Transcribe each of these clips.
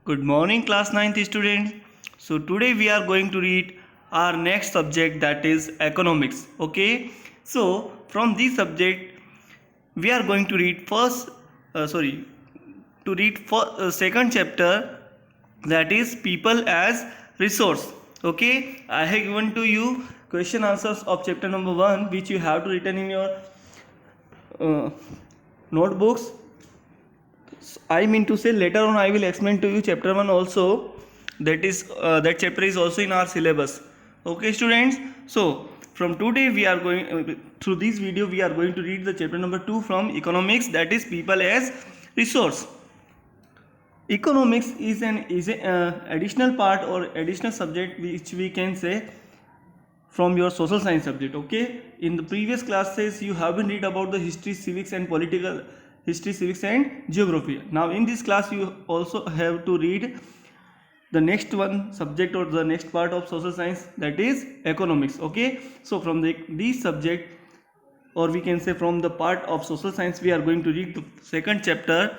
Good morning, class 9th students. So today we are going to read our next subject, that is economics. Okay. So from this subject we are going to read second chapter, that is people as resource. Okay. I have given to you question answers of chapter number 1, which you have to written in your uh, notebooks. I mean to say, later on I will explain to you chapter 1 also. That chapter is also in our syllabus. Okay, students. So from today we are going through this video we are going to read the chapter number 2 from economics, that is people as resource. Economics is an additional part or additional subject which we can say from your social science subject. Okay, in the previous classes you have been read about the history, civics and political history, civics and geography. Now in this class you also have to read the next one subject or the next part of social science, that is economics. Okay, so from this subject, or we can say from the part of social science, we are going to read the second chapter,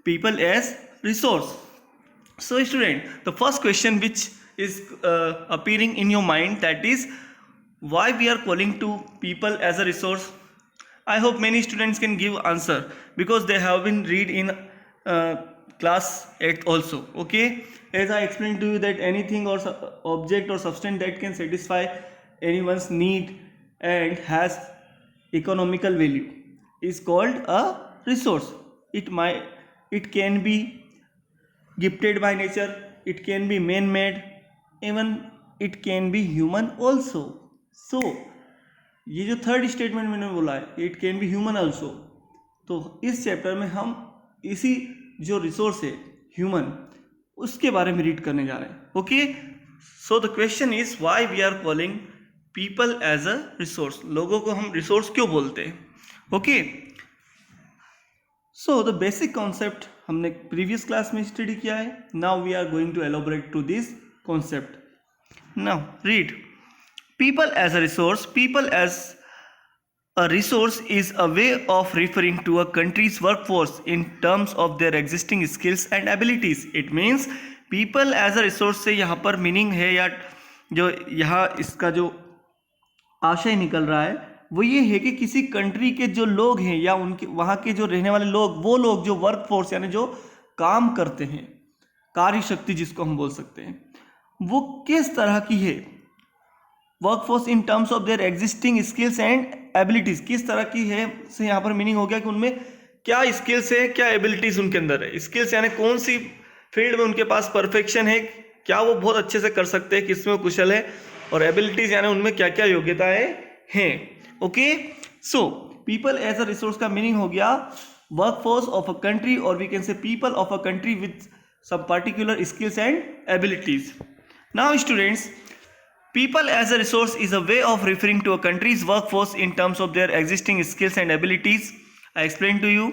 people as resource. So student, the first question which is appearing in your mind, that is why we are calling to people as a resource. I hope many students can give answer because they have been read in class 8 also. Okay, as I explained to you that anything or object or substance that can satisfy anyone's need and has economical value is called a resource. It can be gifted by nature, it can be man made, even it can be human also. So ये जो third statement मैंने बोला है, it can be human also, तो इस chapter में हम इसी जो रिसोर्स है ह्यूमन, उसके बारे में रीड करने जा रहे हैं. Okay, so the question is why we are calling people as a resource. लोगों को हम रिसोर्स क्यों बोलते हैं? Okay, so the basic concept हमने प्रीवियस क्लास में स्टडी किया है. Now we are going to elaborate to this concept. Now read. People as a resource. People as a resource is a way of referring to a country's workforce in terms of their existing skills and abilities. It means people as a resource से यहाँ पर meaning है, या जो यहाँ इसका जो आशय निकल रहा है वो ये है कि किसी कंट्री के जो लोग हैं या उनके वहाँ के जो रहने वाले लोग, वो लोग जो वर्कफोर्स यानी जो काम करते हैं, कार्य शक्ति जिसको हम बोल सकते हैं, वो किस तरह की है. Workforce in terms of their existing skills and abilities, किस तरह की है से यहाँ पर मीनिंग हो गया कि उनमें क्या स्किल्स है, क्या एबिलिटीज उनके अंदर है. स्किल्स यानी कौन सी फील्ड में उनके पास परफेक्शन है, क्या वो बहुत अच्छे से कर सकते हैं, किसमें कुशल है, और एबिलिटीज यानी उनमें क्या क्या योग्यताएं हैं. Okay, so people as a resource का मीनिंग हो गया वर्कफोर्स ऑफ अ कंट्री, और we can say people of a country with some particular skills and abilities. Now students, people as a resource is a way of referring to a country's workforce in terms of their existing skills and abilities. I explained to you.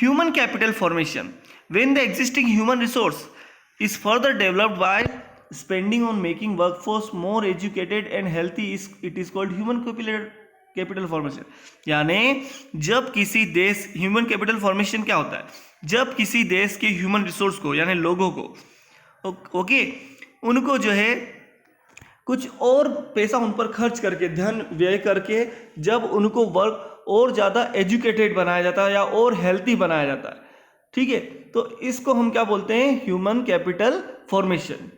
Human capital formation. When the existing human resource is further developed by spending on making workforce more educated and healthy, it is called human capital formation. यानी जब किसी देश, human capital formation क्या होता है, जब किसी देश के ह्यूमन रिसोर्स को यानी लोगों को, ओके, उनको जो है कुछ और पैसा उन पर खर्च करके, धन व्यय करके, जब उनको वर्क और ज़्यादा एजुकेटेड बनाया जाता है या और हेल्थी बनाया जाता है, ठीक है, तो इसको हम क्या बोलते हैं, human capital formation.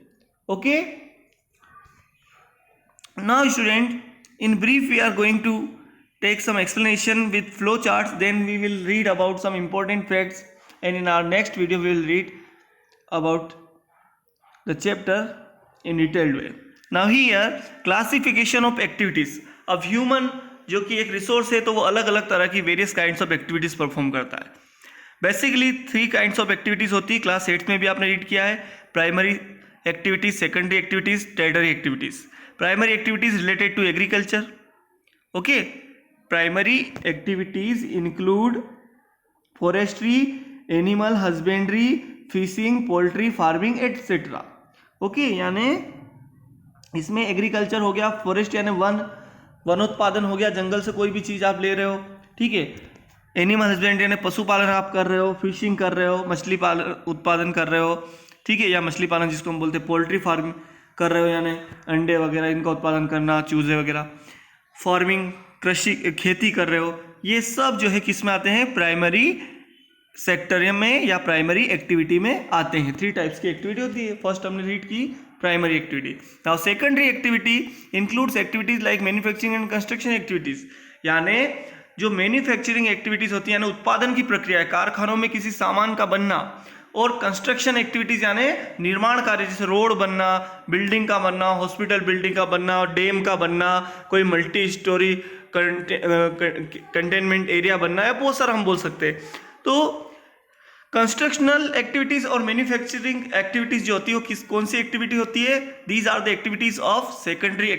Okay, now student, in brief we are going to take some explanation with flow charts, then we will read about some important facts, and in our next video we will read about the chapter in detailed way. Now here classification of activities. अब human जो कि एक resource है, तो वो अलग अलग तरह की various kinds of activities perform करता है. बेसिकली 3 काइंड्स ऑफ एक्टिविटीज होती है. क्लास 8 में भी आपने रीड किया है. Primary activities, secondary activities, tertiary activities. Primary activities related to agriculture. Okay, primary activities include forestry, animal husbandry, fishing, poultry, farming etcetera. Okay, यानी इसमें एग्रीकल्चर हो गया, फॉरेस्ट यानी वनोत्पादन हो गया, जंगल से कोई भी चीज़ आप ले रहे हो, ठीक है. एनिमल हस्बेंड्री यानी पशुपालन आप कर रहे हो, फिशिंग कर रहे हो, मछली पालन उत्पादन कर रहे हो, ठीक है, या मछली पालन जिसको हम बोलते हैं, पोल्ट्री फार्म कर रहे हो यानी अंडे वगैरह इनका उत्पादन करना, चूजे वगैरह, फार्मिंग कृषि खेती कर रहे हो, ये सब जो है किस में आते हैं, प्राइमरी सेक्टर में या प्राइमरी एक्टिविटी में आते हैं। 3 टाइप्स की एक्टिविटी होती है। फर्स्ट हमने रीड की primary activity. Now secondary activity includes activities like manufacturing and construction activities, यानी जो मैन्युफैक्चरिंग एक्टिविटीज होती है यानी उत्पादन की प्रक्रिया है, कारखानों में किसी सामान का बनना, और कंस्ट्रक्शन एक्टिविटीज यानी निर्माण कार्य, जैसे रोड बनना, बिल्डिंग का बनना, हॉस्पिटल बिल्डिंग का बनना, डैम का बनना, कोई मल्टी स्टोरी कंटेनमेंट एरिया बनना, या बहुत सारा हम बोल सकते हैं। तो कंस्ट्रक्शनल एक्टिविटीज और मैन्युफैक्चरिंग एक्टिविटीज जो होती है वो कौन सी एक्टिविटी होती है, these are the activities of secondary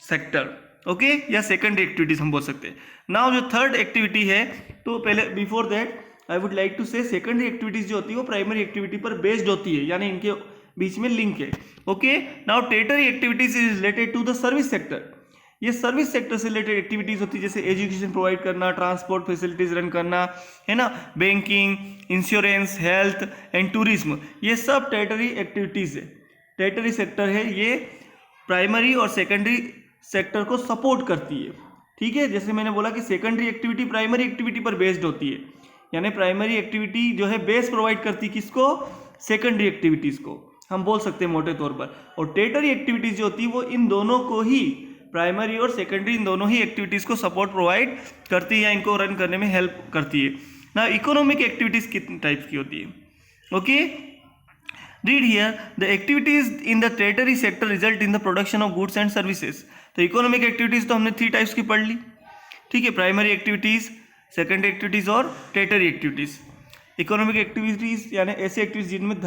sector, okay, या सेकेंडरी एक्टिविटीज हम बोल सकते हैं। नाउ जो थर्ड एक्टिविटी है, तो पहले before that I would like to say secondary activities जो होती है वो प्राइमरी एक्टिविटी पर बेस्ड होती है, यानी इनके बीच में लिंक है, okay. Now territory activities is related to the service sector, ये सर्विस सेक्टर से रिलेटेड एक्टिविटीज होती है, जैसे एजुकेशन प्रोवाइड करना, ट्रांसपोर्ट फैसिलिटीज रन करना, है ना, banking, insurance, health and tourism, ये सब टेरिटरी एक्टिविटीज है। टेरिटरी सेक्टर है, ये प्राइमरी और सेकेंडरी सेक्टर को सपोर्ट करती है, ठीक है। जैसे मैंने बोला कि सेकेंडरी एक्टिविटी प्राइमरी एक्टिविटी पर बेस्ड होती है, यानी प्राइमरी एक्टिविटी जो है बेस प्रोवाइड करती है किसको, सेकेंडरी एक्टिविटीज को हम बोल सकते हैं मोटे तौर पर। और टेरिटरी एक्टिविटीज जो होती है वो इन दोनों को ही, प्राइमरी और सेकेंडरी, इन दोनों ही एक्टिविटीज को सपोर्ट प्रोवाइड करती है या इनको रन करने में हेल्प करती है ना। इकोनॉमिक एक्टिविटीज कितने टाइप्स की होती है, okay, read here, the activities in the territory sector result in the production of goods and services. तो इकोनॉमिक एक्टिविटीज तो हमने 3 टाइप्स की पढ़ ली, ठीक है, प्राइमरी एक्टिविटीज, सेकेंडरी एक्टिविटीज और टेरिटरी एक्टिविटीज। इकोनॉमिक एक्टिविटीज यानी ऐसी एक्टिविटीज जिनमें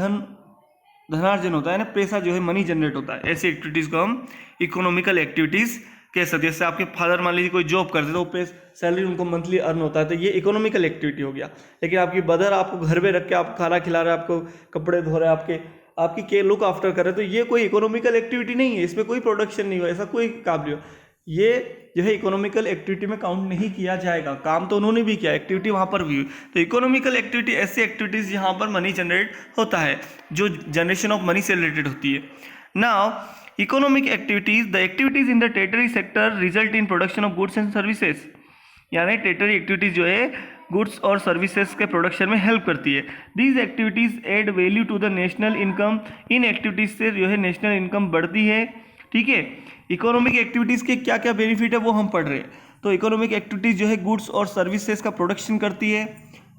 धनार्जन होता है ना, पैसा जो है मनी जनरेट होता है, ऐसी एक्टिविटीज को हम इकोनॉमिकल एक्टिविटीज कह सकते हैं। जैसे आपके फादर मान लीजिए कोई जॉब करते तो पे सैलरी उनको मंथली अर्न होता है, तो ये इकोनॉमिकल एक्टिविटी हो गया। लेकिन आपकी मदर आपको घर में रख के आप खाना खिला रहे हैं, आपको कपड़े धो रहे हैं, आपकी केयर लुक आफ्टर कर रहे हैं, तो ये कोई इकोनॉमिकल एक्टिविटी नहीं है, इसमें कोई प्रोडक्शन नहीं हो, ऐसा कोई काम नहीं हो, ये जो है इकोनॉमिकल एक्टिविटी में काउंट नहीं किया जाएगा। काम तो उन्होंने भी किया, एक्टिविटी वहाँ पर भी हुई। तो इकोनॉमिकल एक्टिविटी ऐसी एक्टिविटीज जहाँ पर मनी जनरेट होता है, जो जनरेशन ऑफ मनी से रिलेटेड होती है। Now economic activities, the activities in the territory sector result in production of goods and services, यानी टेरिटरी एक्टिविटीज जो है गुड्स और सर्विसेज के प्रोडक्शन में हेल्प करती है। These activities add value to the national income, इन एक्टिविटीज से जो है नेशनल इनकम बढ़ती है, ठीक है। इकोनॉमिक एक्टिविटीज़ के क्या क्या बेनिफिट है वो हम पढ़ रहे हैं। तो इकोनॉमिक एक्टिविटीज़ जो है गुड्स और सर्विसेज का प्रोडक्शन करती है,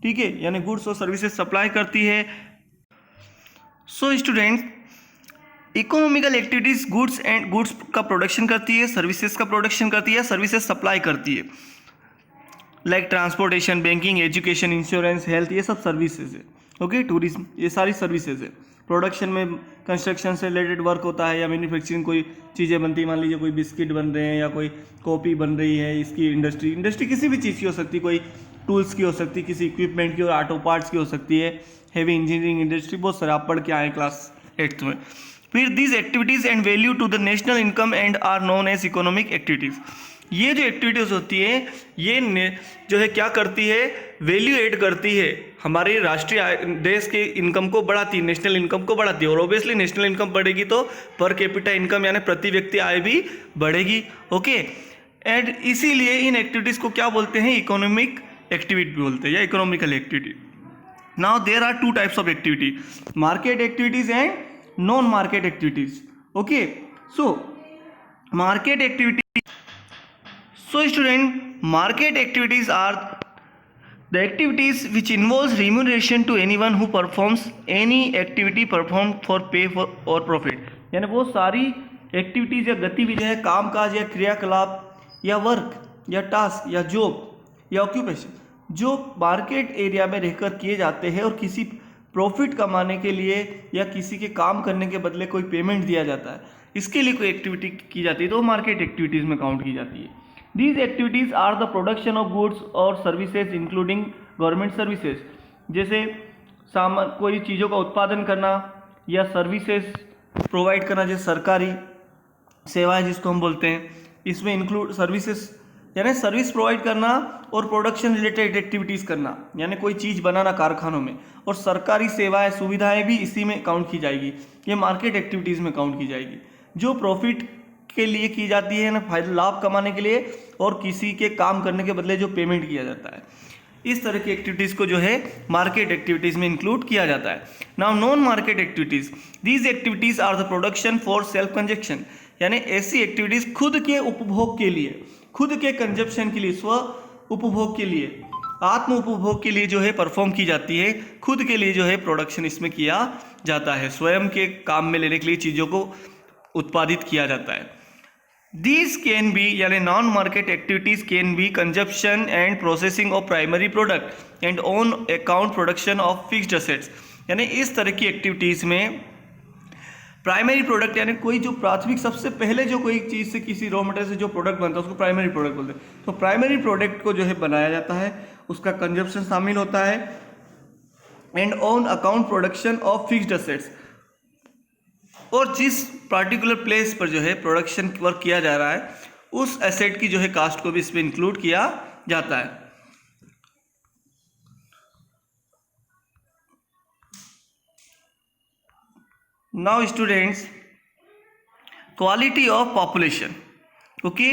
ठीक है, यानी गुड्स और सर्विसेज सप्लाई करती है। So students, economical activities goods का प्रोडक्शन करती है, सर्विसेज का प्रोडक्शन करती है, सर्विसेज सप्लाई करती है, like transportation, banking, education, insurance, health, ये सब सर्विसेज है, ओके, टूरिज्म, ये सारी सर्विसेज है। प्रोडक्शन में कंस्ट्रक्शन से रिलेटेड वर्क होता है, या मैन्युफैक्चरिंग कोई चीज़ें बनती है, मान लीजिए कोई बिस्किट बन रहे हैं या कोई कॉपी बन रही है, इसकी इंडस्ट्री किसी भी चीज़ की हो सकती है, कोई टूल्स की हो सकती है, किसी इक्विपमेंट की और ऑटो पार्ट्स की हो सकती है, हैवी इंजीनियरिंग इंडस्ट्री, बहुत सारे आप पढ़ के आए क्लास 8th में। फिर these activities and value to the national income and are known as economic activities. ये जो एक्टिविटीज़ होती है ये जो है क्या करती है, वैल्यू ऐड करती है, हमारे राष्ट्रीय देश के इनकम को बढ़ाती है, नेशनल इनकम को बढ़ाती है। और ऑब्वियसली नेशनल इनकम बढ़ेगी तो पर कैपिटा इनकम यानी प्रति व्यक्ति आय भी बढ़ेगी, ओके। एंड इसीलिए इन एक्टिविटीज़ को क्या बोलते हैं, इकोनॉमिक एक्टिविटी बोलते हैं या economical activity. Now there are 2 types of activity, market activities and non market activities, okay. So market activity, so student, market activities are the activities which involves remuneration to anyone who performs any activity performed for pay for or profit, यानी वो सारी activities या गतिविधियाँ, कामकाज या क्रियाकलाप या work या टास्क या जॉब या ऑक्यूपेशन जो मार्केट एरिया में रहकर किए जाते हैं और किसी प्रॉफिट कमाने के लिए या किसी के काम करने के बदले कोई पेमेंट दिया जाता है, इसके लिए कोई एक्टिविटी की जाती है तो मार्केट एक्टिविटीज़ में काउंट की जाती है। These activities are the production of goods और services including government services, जैसे सामान कोई चीज़ों का उत्पादन करना या सर्विसेज प्रोवाइड करना, जैसे सरकारी सेवाएं जिसको हम बोलते हैं, इसमें इंक्लूड सर्विसेज यानी सर्विस प्रोवाइड करना और प्रोडक्शन रिलेटेड एक्टिविटीज़ करना, यानी कोई चीज़ बनाना कारखानों में, और सरकारी सेवाएं सुविधाएं भी इसी में काउंट की जाएगी। ये मार्केट एक्टिविटीज़ में काउंट की जाएगी, जो प्रॉफिट के लिए की जाती है ना, फायदा लाभ कमाने के लिए, और किसी के काम करने के बदले जो पेमेंट किया जाता है। इस तरह की एक्टिविटीज़ को जो है मार्केट एक्टिविटीज़ में इंक्लूड किया जाता है। Now non market activities, these activities are the production for self consumption, यानी ऐसी एक्टिविटीज़ खुद के उपभोग के लिए, खुद के कंजप्शन के लिए, स्व उपभोग के लिए, आत्म उपभोग के लिए जो है परफॉर्म की जाती है। खुद के लिए जो है प्रोडक्शन इसमें किया जाता है, स्वयं के काम में लेने के लिए चीज़ों को उत्पादित किया जाता है। These can be यानी non market activities can be consumption and processing of primary product and on account production of fixed assets, यानी इस तरह की एक्टिविटीज़ में प्राइमरी प्रोडक्ट यानी कोई जो प्राथमिक सबसे पहले जो कोई चीज़ से किसी रॉ मटेरियल से जो प्रोडक्ट बनता है उसको प्राइमरी प्रोडक्ट बोलते हैं। तो प्राइमरी प्रोडक्ट को जो है बनाया जाता है, उसका कंजप्शन शामिल होता है, and on account production of fixed assets, और जिस पार्टिकुलर प्लेस पर जो है प्रोडक्शन वर्क किया जा रहा है उस एसेट की जो है कास्ट को भी इसमें इंक्लूड किया जाता है। Now students, quality of population. Okay,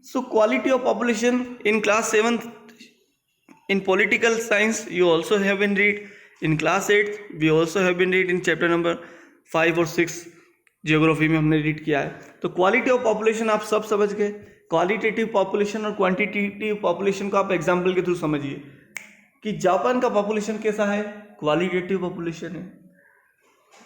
so quality of population in class 7th in political science you also have been read, in class 8th we also have been read, in chapter number 5 और 6 geography में हमने read किया है। तो quality of population आप सब समझ गए। क्वालिटेटिव पॉपुलेशन और क्वांटिटेटिव पॉपुलेशन को आप एग्जाम्पल के थ्रू समझिए कि जापान का पॉपुलेशन कैसा है, क्वालिटेटिव पॉपुलेशन है।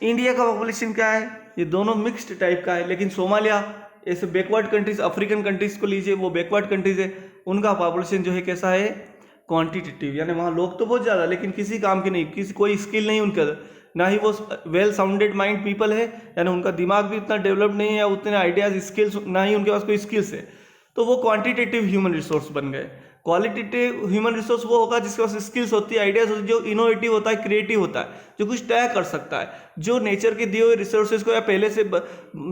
इंडिया का पॉपुलेशन क्या है, ये दोनों मिक्स्ड टाइप का है। लेकिन सोमालिया, ऐसे बैकवर्ड कंट्रीज, अफ्रीकन कंट्रीज को लीजिए, वो बैकवर्ड कंट्रीज है, उनका पॉपुलेशन जो है कैसा है, क्वांटिटेटिव, यानी वहाँ लोग तो बहुत ज़्यादा लेकिन किसी काम के नहीं, किसी कोई स्किल नहीं उनका, ना ही वो वेल साउंडेड माइंड पीपल है, यानी उनका दिमाग भी इतना डेवलप नहीं है, उतने आइडियाज स्किल्स, ना ही उनके पास कोई स्किल्स है। तो वो क्वांटिटेटिव ह्यूमन रिसोर्स बन गए। क्वालिटेटिव ह्यूमन रिसोर्स वो होगा जिसके पास स्किल्स होती है, आइडियाज होती है, जो इनोवेटिव होता है, क्रिएटिव होता है, जो कुछ तय कर सकता है, जो नेचर के दिए हुए रिसोर्सेज को या पहले से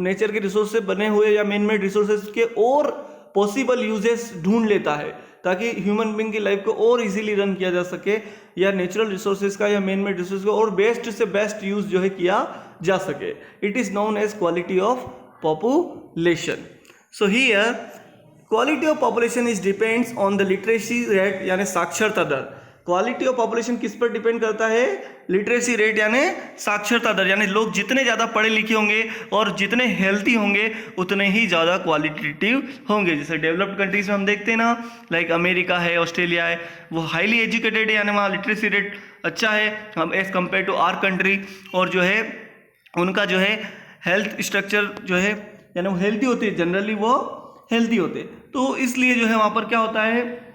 नेचर के रिसोर्स से बने हुए या मैन मेड रिसोर्सेज के और पॉसिबल यूजेस ढूंढ लेता है ताकि ह्यूमन बींग की लाइफ को और इजीली रन किया जा सके, या नेचुरल रिसोर्सेज का या मैन मेड रिसोर्स को और बेस्ट से बेस्ट यूज जो है किया जा सके। It is known as quality of population. So here quality of population is depends on the literacy rate, यानी साक्षरता दर। क्वालिटी ऑफ पॉपुलेशन किस पर डिपेंड करता है, लिटरेसी रेट यानी साक्षरता दर, यानी लोग जितने ज़्यादा पढ़े लिखे होंगे और जितने हेल्थी होंगे उतने ही ज़्यादा क्वालिटेटिव होंगे। जैसे डेवलप्ड कंट्रीज में हम देखते हैं ना, लाइक अमेरिका है, ऑस्ट्रेलिया है, वो हाईली एजुकेटेड है, यानी वहाँ लिटरेसी रेट अच्छा है हम as compare to our country, और जो है उनका जो है हेल्थ स्ट्रक्चर जो है यानी वो हेल्थी होती है, जनरली वो हेल्थी होते, तो इसलिए जो है वहाँ पर क्या होता है,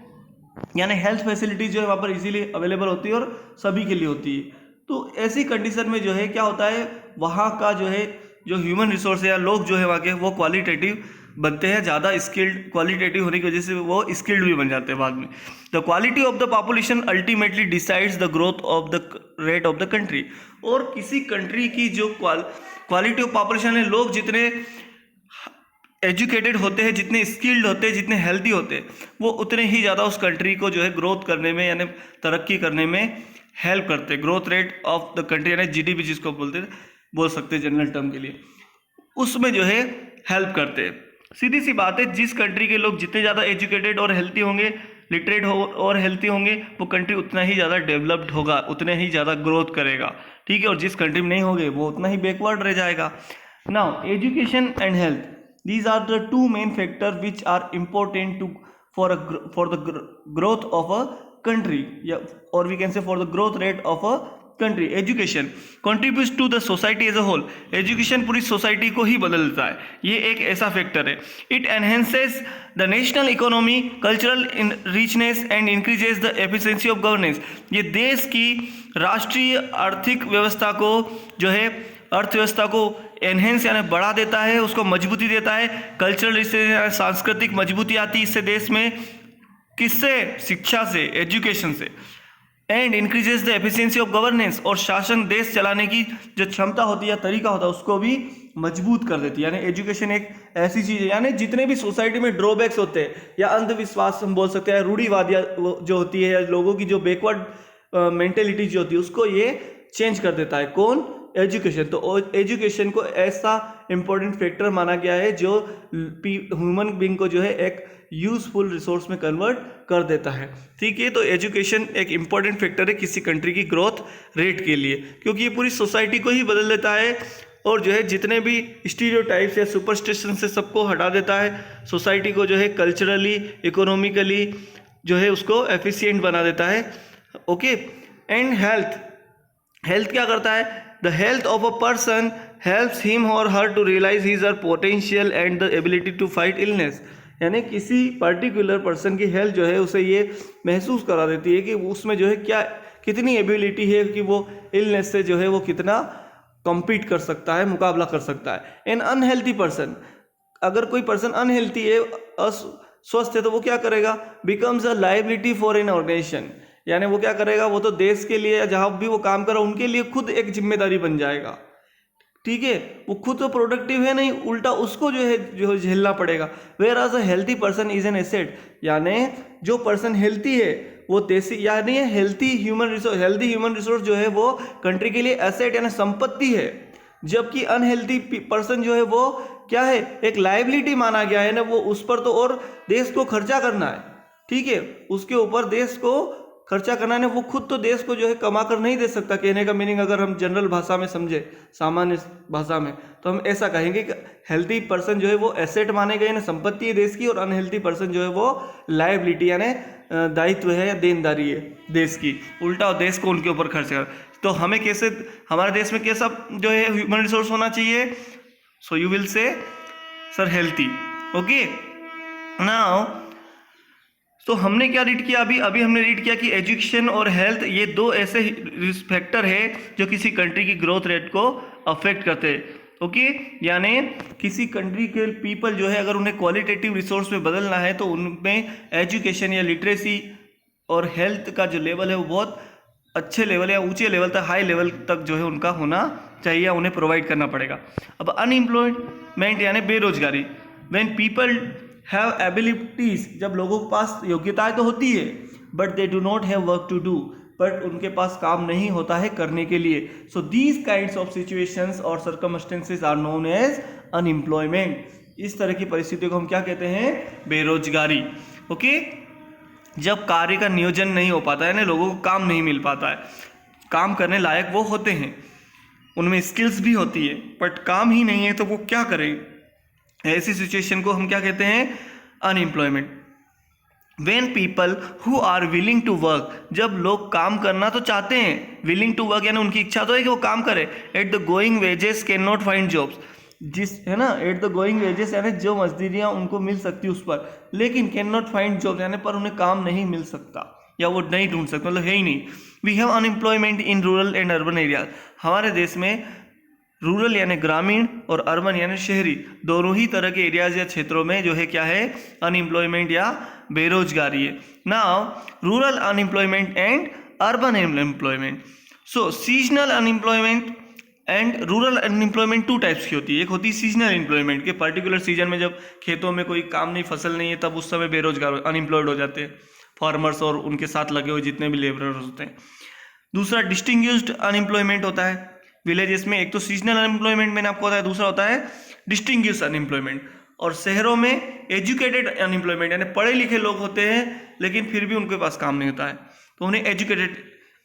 यानी हेल्थ फैसिलिटीज जो है वहाँ पर इजीली अवेलेबल होती है और सभी के लिए होती है। तो ऐसी कंडीशन में जो है क्या होता है, वहाँ का जो है जो ह्यूमन रिसोर्स है या लोग जो है वहाँ के वो क्वालिटेटिव बनते हैं, ज़्यादा स्किल्ड, क्वालिटेटिव होने की वजह से वो स्किल्ड भी बन जाते हैं बाद में। The quality of the population ultimately decides the growth of the rate of the country. और किसी कंट्री की जो क्वालिटी ऑफ पॉपुलेशन है, लोग जितने एजुकेटेड होते हैं, जितने स्किल्ड होते हैं, जितने हेल्दी होते हैं, वो उतने ही ज़्यादा उस कंट्री को जो है ग्रोथ करने में यानी तरक्की करने में हेल्प करते हैं। Growth rate of the country यानी जीडीपी जिसको बोल सकते हैं जनरल टर्म के लिए, उसमें जो है हेल्प करते हैं। सीधी सी बात है, जिस कंट्री के लोग जितने ज़्यादा एजुकेटेड और हेल्थी होंगे, लिटरेट हो और हेल्थी होंगे, वो कंट्री उतना ही ज़्यादा डेवलप्ड होगा, उतने ही ज़्यादा ग्रोथ करेगा, ठीक है। और जिस कंट्री में नहीं होंगे वो उतना ही बैकवर्ड रह जाएगा। Now education and health, these are the two main factors which are important for the growth of a country, or we can say for the growth rate of a country. Education contributes to the society as a whole. Education पूरी society को ही बदल देता है, ये एक ऐसा factor है। It enhances the national economy, cultural richness and increases the efficiency of governance. ये देश की राष्ट्रीय आर्थिक व्यवस्था को जो है अर्थव्यवस्था को एनहेंस यानी बढ़ा देता है, उसको मजबूती देता है। कल्चरल इससे सांस्कृतिक मजबूती आती है इससे देश में, किससे, शिक्षा से, एजुकेशन से। And increases the efficiency of governance, और शासन देश चलाने की जो क्षमता होती है या तरीका होता है उसको भी मजबूत कर देती है। यानी एजुकेशन एक ऐसी चीज है, यानी जितने भी सोसाइटी में ड्रॉबैक्स होते हैं या अंधविश्वास हम बोल सकते हैं, रूढ़िवाद जो होती है, या लोगों की जो बैकवर्ड मेंटेलिटी जो होती है, उसको ये चेंज कर देता है। कौन? एजुकेशन। तो एजुकेशन को ऐसा इंपॉर्टेंट फैक्टर माना गया है जो ह्यूमन बीइंग को जो है एक यूजफुल रिसोर्स में कन्वर्ट कर देता है। ठीक है, तो एजुकेशन एक इंपॉर्टेंट फैक्टर है किसी कंट्री की ग्रोथ रेट के लिए, क्योंकि ये पूरी सोसाइटी को ही बदल देता है और जो है जितने भी स्टीरियोटाइप्स या सुपरस्टिशन से सबको हटा देता है, सोसाइटी को जो है कल्चरली, इकोनॉमिकली जो है उसको एफिशिएंट बना देता है। ओके, एंड हेल्थ क्या करता है? The health of a person helps him और her to realize his potential and the ability to fight illness. यानी किसी पर्टिकुलर पर्सन की हेल्थ जो है उसे ये महसूस करा देती है कि उसमें जो है क्या कितनी एबिलिटी है कि वो इलनेस से जो है वो कितना कम्पीट कर सकता है, मुकाबला कर सकता है। एन अनहेल्थी पर्सन, अगर कोई पर्सन अनहेल्थी है, अस्वस्थ है, तो वो क्या करेगा? Becomes a liability for an organisation. यानी वो क्या करेगा? वो तो देश के लिए जहाँ भी वो काम कर रहा है उनके लिए खुद एक जिम्मेदारी बन जाएगा। ठीक है, वो खुद तो प्रोडक्टिव है नहीं, उल्टा उसको जो झेलना पड़ेगा। Whereas a healthy person is an asset, यानी जो पर्सन हेल्थी है वो देसी, यानी हेल्थी ह्यूमन रिसोर्स जो है वो कंट्री के लिए एसेट यानी संपत्ति है, जबकि अनहेल्थी पर्सन जो है वो क्या है? एक लायबिलिटी माना गया है ना, वो उस पर तो और देश को खर्चा करना है। ठीक है, उसके ऊपर देश को खर्चा करना है, वो खुद तो देश को जो है कमा कर नहीं दे सकता। कहने का मीनिंग अगर हम जनरल भाषा में समझे, सामान्य भाषा में, तो हम ऐसा कहेंगे कि हेल्थी पर्सन जो है वो एसेट माने गए ना, संपत्ति है देश की, और अनहेल्थी पर्सन जो है वो लायबिलिटी यानी दायित्व है या देनदारी है देश की, उल्टा देश को उनके ऊपर खर्च कर। तो हमें कैसे, हमारे देश में कैसा जो है ह्यूमन रिसोर्स होना चाहिए? So you will say sir healthy. Okay, now तो हमने क्या रीड किया? अभी हमने रीड किया कि एजुकेशन और हेल्थ ये दो ऐसे फैक्टर है जो किसी कंट्री की ग्रोथ रेट को अफेक्ट करते हैं। ओके, यानी किसी कंट्री के पीपल जो है अगर उन्हें क्वालिटेटिव रिसोर्स में बदलना है तो उनमें एजुकेशन या लिटरेसी और हेल्थ का जो लेवल है वो बहुत अच्छे लेवल या ऊंचे लेवल तक, हाई लेवल तक जो है उनका होना चाहिए, उन्हें प्रोवाइड करना पड़ेगा। अब अनएम्प्लॉयमेंट यानी बेरोजगारी, व्हेन पीपल हैव एबिलिटीज, जब लोगों के पास योग्यताएं तो होती है but they do not have work to do, but उनके पास काम नहीं होता है करने के लिए। So these kinds of situations और circumstances are known as unemployment. इस तरह की परिस्थितियों को हम क्या कहते हैं? बेरोजगारी। ओके, जब कार्य का नियोजन नहीं हो पाता है ना, लोगों को काम नहीं मिल पाता है, काम करने लायक वो होते हैं, उनमें स्किल्स भी होती है, बट काम ही नहीं है, तो वो क्या करें? ऐसी सिचुएशन को हम क्या कहते हैं? Unemployment. When people who are willing to work, जब लोग काम करना तो चाहते हैं, विलिंग टू वर्क यानी उनकी इच्छा तो है कि वो काम करे, at the going wages can not find jobs, जिस है ना, एट द गोइंग वेजेस यानी जो मजदूरियाँ उनको मिल सकती उस पर, लेकिन कैन नॉट फाइंड जॉब्स यानी पर उन्हें काम नहीं मिल सकता या वो नहीं ढूंढ सकते, मतलब है ही नहीं। We have unemployment in rural and urban areas, हमारे देश में रूरल यानी ग्रामीण और अर्बन यानी शहरी दोनों ही तरह के एरियाज या क्षेत्रों में जो है क्या है? अनएम्प्लॉयमेंट या बेरोजगारी है। Now rural unemployment and urban unemployment. So seasonal unemployment and rural unemployment two types की होती है। एक होती है सीजनल एम्प्लॉयमेंट के पर्टिकुलर सीजन में जब खेतों में कोई काम नहीं, फसल नहीं है, तब उस समय बेरोजगार अनएम्प्लॉयड हो जाते हैं फार्मर्स और उनके साथ लगे हुए जितने भी लेबरर्स होते हैं। दूसरा डिस्टिंग्विश्ड अनएम्प्लॉयमेंट होता है विलेजेस में। एक तो सीजनल अनएम्प्लॉयमेंट मैंने आपको बताया, दूसरा होता है डिस्टिंग्विश्ड अनएम्प्लॉयमेंट। और शहरों में एजुकेटेड अनएम्प्लॉयमेंट यानी पढ़े लिखे लोग होते हैं लेकिन फिर भी उनके पास काम नहीं होता है, तो उन्हें एजुकेटेड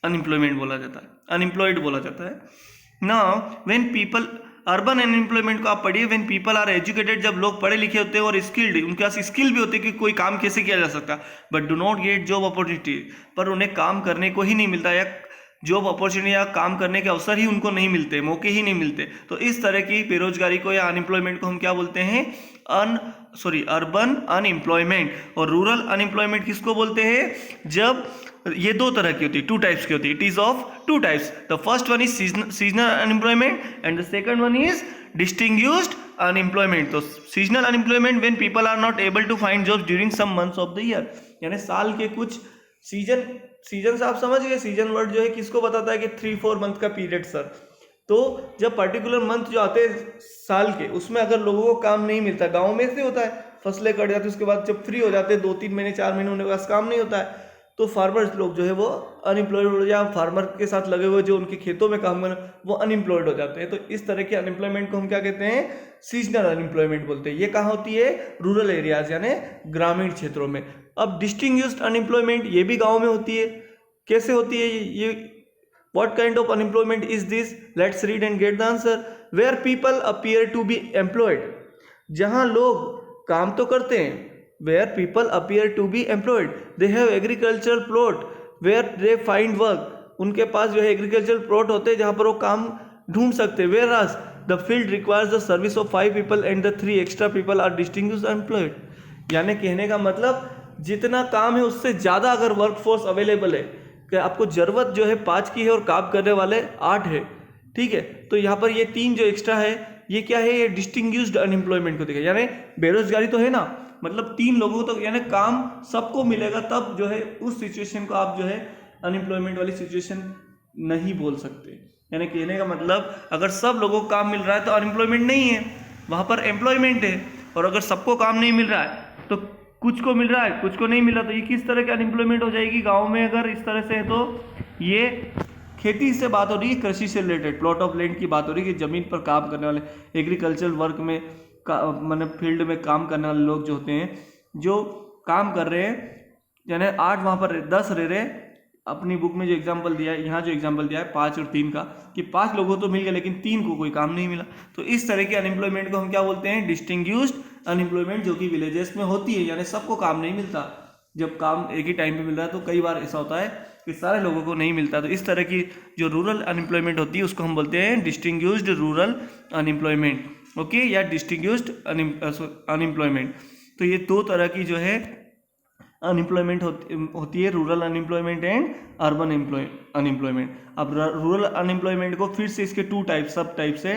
अनएम्प्लॉयमेंट बोला जाता है, अनएम्प्लॉयड बोला जाता है। Now when people, urban unemployment को आप पढ़िए, व्हेन पीपल आर एजुकेटेड, जब लोग पढ़े लिखे होते हैं और स्किल्ड, उनके पास स्किल भी होती है कि कोई काम कैसे किया जा सकता, but do not get job opportunity, पर उन्हें काम करने को ही नहीं मिलता या जॉब अपॉर्चुनिटी या काम करने के अवसर ही उनको नहीं मिलते, मौके ही नहीं मिलते। तो इस तरह की बेरोजगारी को या अनएम्प्लॉयमेंट को हम क्या बोलते हैं? Urban unemployment. और रूरल अनएम्प्लॉयमेंट किसको बोलते हैं? जब ये दो तरह की होती है, टू टाइप्स की होती है। It is of two types, the first one is seasonal unemployment and the second one is distinguished unemployment. तो seasonal unemployment when people are not able to find jobs during some months of the year, यानी साल के कुछ season से आप समझ गए, season word जो है किसको बताता है कि 3-4 मंथ का पीरियड सर। तो जब पर्टिकुलर मंथ जो आते हैं साल के, उसमें अगर लोगों को काम नहीं मिलता, गाँव में से होता है, फसलें कट जाती है, उसके बाद जब फ्री हो जाते हैं 2-3 महीने 4 महीने उनके पास काम नहीं होता है, तो फार्मर्स लोग जो है वो अनएम्प्लॉयड, या फार्मर के साथ लगे हुए जो उनके खेतों में काम कर वो अनएम्प्लॉयड हो जाते हैं। तो इस तरह के अनएम्प्लॉयमेंट को हम क्या कहते हैं, सीजनल अनएम्प्लॉयमेंट बोलते हैं। ये कहाँ होती है, रूरल एरियाज यानी ग्रामीण क्षेत्रों में। अब डिस्टिंग्विश्ड अनएम्प्लॉयमेंट ये भी गाँव में होती है। कैसे होती है ये, what kind of unemployment is this? Let's read and get the answer. Where people appear to be employed, जहां लोग काम तो करते हैं, where people appear to be employed, they have agricultural plot where they find work, उनके पास जो है agriculture plot होते हैं जहां पर वो काम ढूंढ सकते हैं। whereas the field requires the service of 5 people and the 3 extra people are distinguished employed, यानी कहने का मतलब जितना काम है उससे ज़्यादा अगर वर्कफोर्स अवेलेबल है, कि आपको ज़रूरत जो है 5 की है और काम करने वाले 8 है, ठीक है, तो यहाँ पर ये 3 जो एक्स्ट्रा है ये क्या है, ये डिस्टिंग्विश्ड अनएम्प्लॉयमेंट को दिखाएगा। यानी बेरोजगारी तो है ना, मतलब 3 लोगों को तो यानी काम सबको मिलेगा, तब जो है उस सिचुएशन को आप जो है अनएम्प्लॉयमेंट वाली सिचुएशन नहीं बोल सकते। यानी कहने का मतलब अगर सब लोगों को काम मिल रहा है तो अनएम्प्लॉयमेंट नहीं है, वहाँ पर एम्प्लॉयमेंट है। और अगर सबको काम नहीं मिल रहा है तो कुछ को मिल रहा है कुछ को नहीं मिल रहा, तो ये किस तरह की अनएम्प्लॉयमेंट हो जाएगी गांव में अगर इस तरह से है। तो ये खेती से बात हो रही है, कृषि से रिलेटेड प्लॉट ऑफ लैंड की बात हो रही है कि ज़मीन पर काम करने वाले एग्रीकल्चर वर्क में मतलब फील्ड में काम करने वाले लोग जो होते हैं, जो काम कर रहे हैं, यानी 8 वहाँ पर 10 रह रहे। अपनी बुक में जो एग्जाम्पल दिया है, यहाँ जो एग्जाम्पल दिया है 5 और 3 का, कि 5 लोगों को तो मिल गया लेकिन 3 को कोई काम नहीं मिला। तो इस तरह के अनएम्प्लॉयमेंट को हम क्या बोलते हैं, डिस्टिंग्विश्ड अनएम्प्लॉयमेंट, जो कि विलेजेस में होती है। यानी सबको काम नहीं मिलता, जब काम एक ही टाइम पे मिल रहा है तो कई बार ऐसा होता है कि सारे लोगों को नहीं मिलता। तो इस तरह की जो रूरल अनएम्प्लॉयमेंट होती है उसको हम बोलते हैं डिस्टिंग्विश्ड रूरल अनएम्प्लॉयमेंट, ओके, या डिस्टिंग्विश्ड अनएम्प्लॉयमेंट। तो ये 2 तरह की जो है अनएम्प्लॉयमेंट होती है, rural unemployment and urban unemployment. अब रूरल अनएम्प्लॉयमेंट को फिर से इसके 2 टाइप सब टाइप्स है,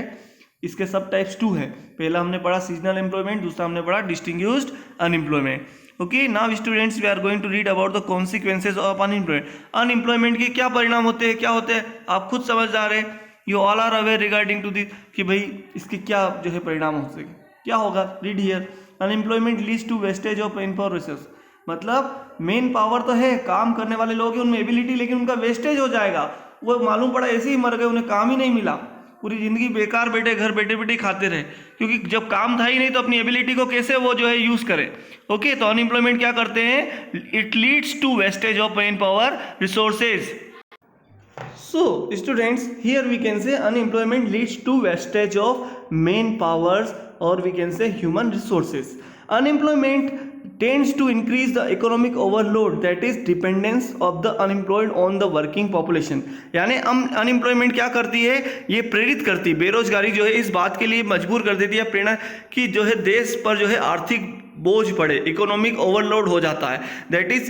इसके सब टाइप्स 2 है। पहला हमने पढ़ा सीजनल एम्प्लॉयमेंट, दूसरा हमने पढ़ा distinguished unemployment. Okay, now students we are going to read about the consequences of unemployment. Unemployment के क्या परिणाम होते हैं, क्या होते हैं, आप खुद समझदार है, you all are aware regarding to this, कि भाई इसके क्या जो है परिणाम हो सके, क्या होगा। Read here, unemployment leads to wastage of man power resource. मतलब मेन पावर तो है, काम करने वाले लोग हैं, उनमें एबिलिटी, लेकिन उनका वेस्टेज हो जाएगा। वो मालूम पड़ा ऐसे ही मर गए, उन्हें काम ही नहीं मिला, पूरी जिंदगी बेकार बैठे घर बैठे बैठे खाते रहे, क्योंकि जब काम था ही नहीं तो अपनी एबिलिटी को कैसे वो जो है यूज करें। ओके, तो अनएम्प्लॉयमेंट क्या करते हैं, it leads to wastage of man power resources. So students, here we can say unemployment leads to wastage of main powers, or we can say human resources. Unemployment tends to increase the economic overload, that is dependence of the unemployed on the working population. यानी unemployment क्या करती है, ये प्रेरित करती है, बेरोजगारी जो है इस बात के लिए मजबूर कर देती है, प्रेरणा कि जो है देश पर जो है आर्थिक बोझ पड़े, इकोनॉमिक ओवरलोड हो जाता है, that is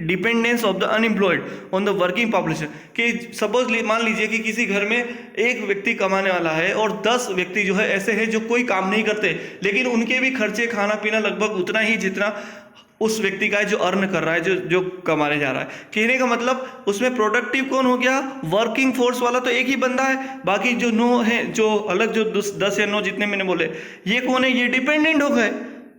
dependence of the unemployed on the working population. कि सपोज मान लीजिए कि किसी घर में एक व्यक्ति कमाने वाला है और 10 व्यक्ति जो है ऐसे हैं जो कोई काम नहीं करते, लेकिन उनके भी खर्चे खाना पीना लगभग उतना ही जितना उस व्यक्ति का है जो अर्न कर रहा है, जो कमाने जा रहा है। कहने का मतलब उसमें प्रोडक्टिव कौन हो गया, वर्किंग फोर्स वाला तो एक ही बंदा है, बाकी जो 9 है, जो अलग जो 10 या 9 जितने मैंने बोले, ये कौन है, ये डिपेंडेंट हो गए।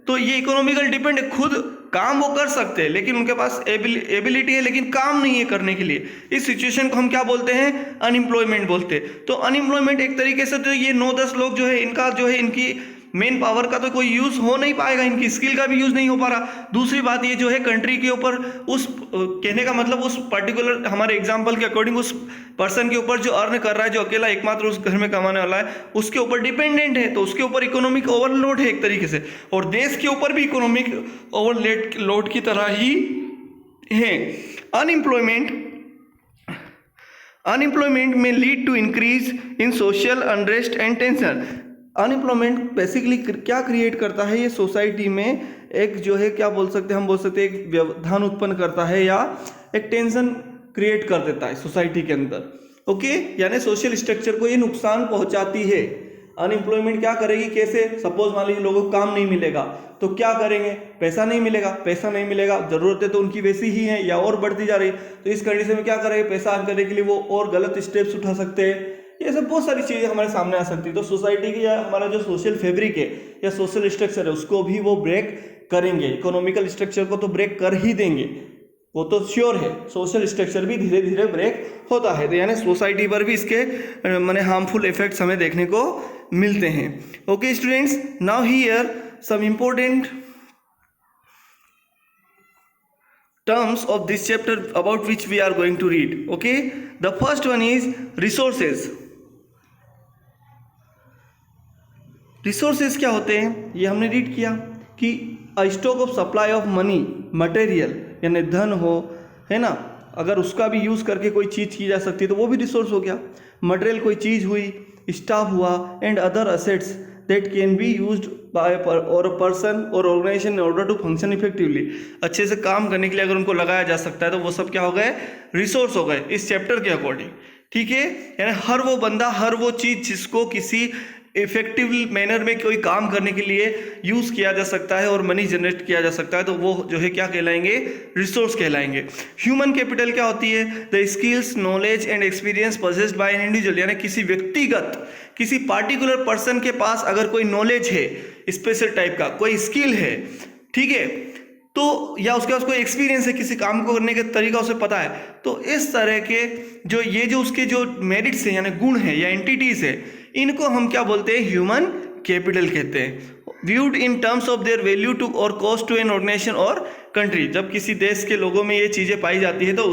तो ये इकोनॉमिकल डिपेंड है, खुद काम वो कर सकते हैं लेकिन उनके पास एबिलिटी है लेकिन काम नहीं है करने के लिए। इस सिचुएशन को हम क्या बोलते हैं, अनएम्प्लॉयमेंट बोलते हैं। तो अनएम्प्लॉयमेंट एक तरीके से तो ये 9-10 लोग जो है इनका जो है इनकी मेन पावर का तो कोई यूज हो नहीं पाएगा, इनकी स्किल का भी यूज नहीं हो पा रहा। दूसरी बात ये जो है कंट्री के ऊपर उस कहने का मतलब उस पर्टिकुलर हमारे एग्जांपल के अकॉर्डिंग उस पर्सन के ऊपर जो अर्न कर रहा है, जो अकेला एकमात्र उस घर में कमाने वाला है, उसके ऊपर डिपेंडेंट है, तो उसके ऊपर इकोनॉमिक ओवरलोड है एक तरीके से, और देश के ऊपर भी इकोनॉमिक ओवरलोड की तरह ही है। अनएम्प्लॉयमेंट में lead to increase in social unrest and tension. Unemployment basically क्या क्रिएट करता है, ये सोसाइटी में एक जो है क्या बोल सकते हैं, हम बोल सकते हैं एक व्यवधान उत्पन्न करता है या एक टेंशन क्रिएट कर देता है सोसाइटी के अंदर। ओके, यानी सोशल स्ट्रक्चर को ये नुकसान पहुंचाती है। अनएम्प्लॉयमेंट क्या करेगी, कैसे, सपोज मान लीजिए लोगों को काम नहीं मिलेगा तो क्या करेंगे, पैसा नहीं मिलेगा, पैसा नहीं मिलेगा, जरूरतें तो उनकी वैसी ही हैं या और बढ़ती जा रही है, तो इस कंडीशन में क्या करेंगे, पैसा अर्न करने के लिए वो और गलत स्टेप्स उठा सकते हैं। ये सब बहुत सारी चीजें हमारे सामने आ सकती है। तो सोसाइटी की या हमारा जो सोशल फैब्रिक है या सोशल स्ट्रक्चर है उसको भी वो ब्रेक करेंगे, इकोनॉमिकल स्ट्रक्चर को तो ब्रेक कर ही देंगे, वो तो श्योर है। सोशल स्ट्रक्चर भी धीरे धीरे ब्रेक होता है, तो यानी सोसाइटी पर भी इसके माने हार्मफुल इफेक्ट्स हमें देखने को मिलते हैं। Okay students, now here some important terms of this chapter about which we are going to read. Okay, the first one is resources. Resources क्या होते हैं, ये हमने रीड किया कि a stock of supply of money material, यानी धन हो, है ना, अगर उसका भी यूज़ करके कोई चीज़ की जा सकती है तो वो भी रिसोर्स हो गया। मटेरियल कोई चीज़ हुई, स्टाफ हुआ, and other assets that can be used by or person or organisation in order to function effectively, अच्छे से काम करने के लिए अगर उनको लगाया जा सकता है तो वो सब क्या हो गए, रिसोर्स हो गए इस चैप्टर के अकॉर्डिंग। ठीक है, यानी हर वो बंदा, हर वो चीज़ जिसको किसी इफेक्टिव मैनर में कोई काम करने के लिए यूज़ किया जा सकता है और मनी जनरेट किया जा सकता है तो वो जो है क्या कहलाएंगे, रिसोर्स कहलाएंगे। ह्यूमन कैपिटल क्या होती है, the skills knowledge and experience possessed by an individual, यानी किसी व्यक्तिगत, किसी पार्टिकुलर पर्सन के पास अगर कोई नॉलेज है, स्पेशल टाइप का कोई स्किल है, ठीक है, तो या उसके पास कोई एक्सपीरियंस है, किसी काम को करने का तरीका उसे पता है, तो इस तरह के जो ये जो उसके जो मेरिट्स हैं यानी गुण है या एंटिटीज है, इनको हम क्या बोलते हैं, ह्यूमन कैपिटल कहते हैं। Viewed in terms of their value to or cost to an organisation or country, जब किसी देश के लोगों में ये चीज़ें पाई जाती है तो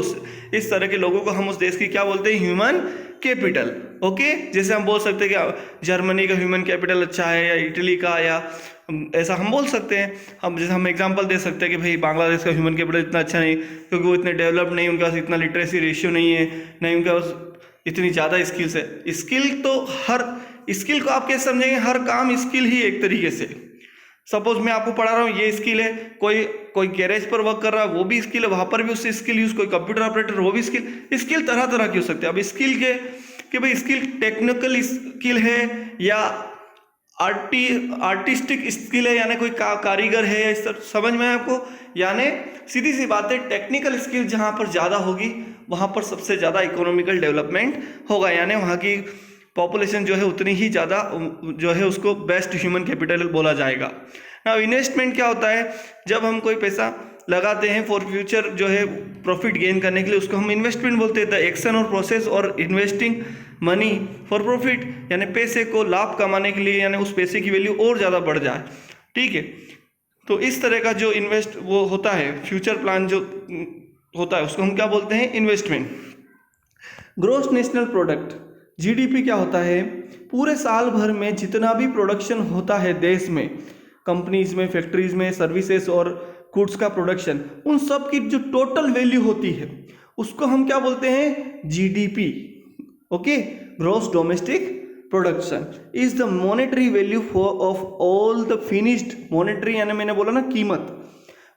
इस तरह के लोगों को हम उस देश की क्या बोलते हैं, ह्यूमन कैपिटल। ओके, जैसे हम बोल सकते हैं कि जर्मनी का ह्यूमन कैपिटल अच्छा है या इटली का, या ऐसा हम बोल सकते हैं। हम जैसे हम एग्जांपल दे सकते हैं कि भाई बांग्लादेश का ह्यूमन कैपिटल इतना अच्छा नहीं, क्योंकि वो इतने डेवलप नहीं, उनके पास इतना लिटरेसी रेशियो नहीं है, नहीं उनके पास इतनी ज़्यादा स्किल्स है। स्किल तो हर स्किल को आप कैसे समझेंगे, हर काम स्किल ही एक तरीके से। सपोज मैं आपको पढ़ा रहा हूँ, ये स्किल है, कोई गैरेज पर वर्क कर रहा है वो भी स्किल है, वहाँ पर भी उससे स्किल यूज, कोई कंप्यूटर ऑपरेटर वो भी स्किल तरह तरह की हो सकते हैं। अब स्किल के भाई स्किल टेक्निकल स्किल है या आर्टिस्टिक स्किल है, यानी कोई कारीगर है, इस तरह समझ में आपको, यानी सीधी सी बात है, टेक्निकल स्किल जहाँ पर ज़्यादा होगी वहाँ पर सबसे ज़्यादा इकोनॉमिकल डेवलपमेंट होगा, यानी वहाँ की पॉपुलेशन जो है उतनी ही ज़्यादा जो है उसको बेस्ट ह्यूमन कैपिटल बोला जाएगा। ना इन्वेस्टमेंट क्या होता है, जब हम कोई पैसा लगाते हैं फॉर फ्यूचर जो है प्रॉफिट गेन करने के लिए, उसको हम इन्वेस्टमेंट बोलते हैं। द एक्शन और प्रोसेस और इन्वेस्टिंग मनी फॉर प्रॉफिट, यानी पैसे को लाभ कमाने के लिए, यानी उस पैसे की वैल्यू और ज़्यादा बढ़ जाए। ठीक है, तो इस तरह का जो इन्वेस्ट वो होता है, फ्यूचर प्लान जो होता है उसको हम क्या बोलते हैं, investment. Gross national product, GDP क्या होता है, पूरे साल भर में जितना भी प्रोडक्शन होता है देश में, कंपनीज में, फैक्ट्रीज में, सर्विसेज और गुड्स का प्रोडक्शन, उन सब की जो टोटल वैल्यू होती है उसको हम क्या बोलते हैं, GDP. Okay, gross domestic production is the monetary value of all the finished, monetary यानी मैंने बोला ना कीमत,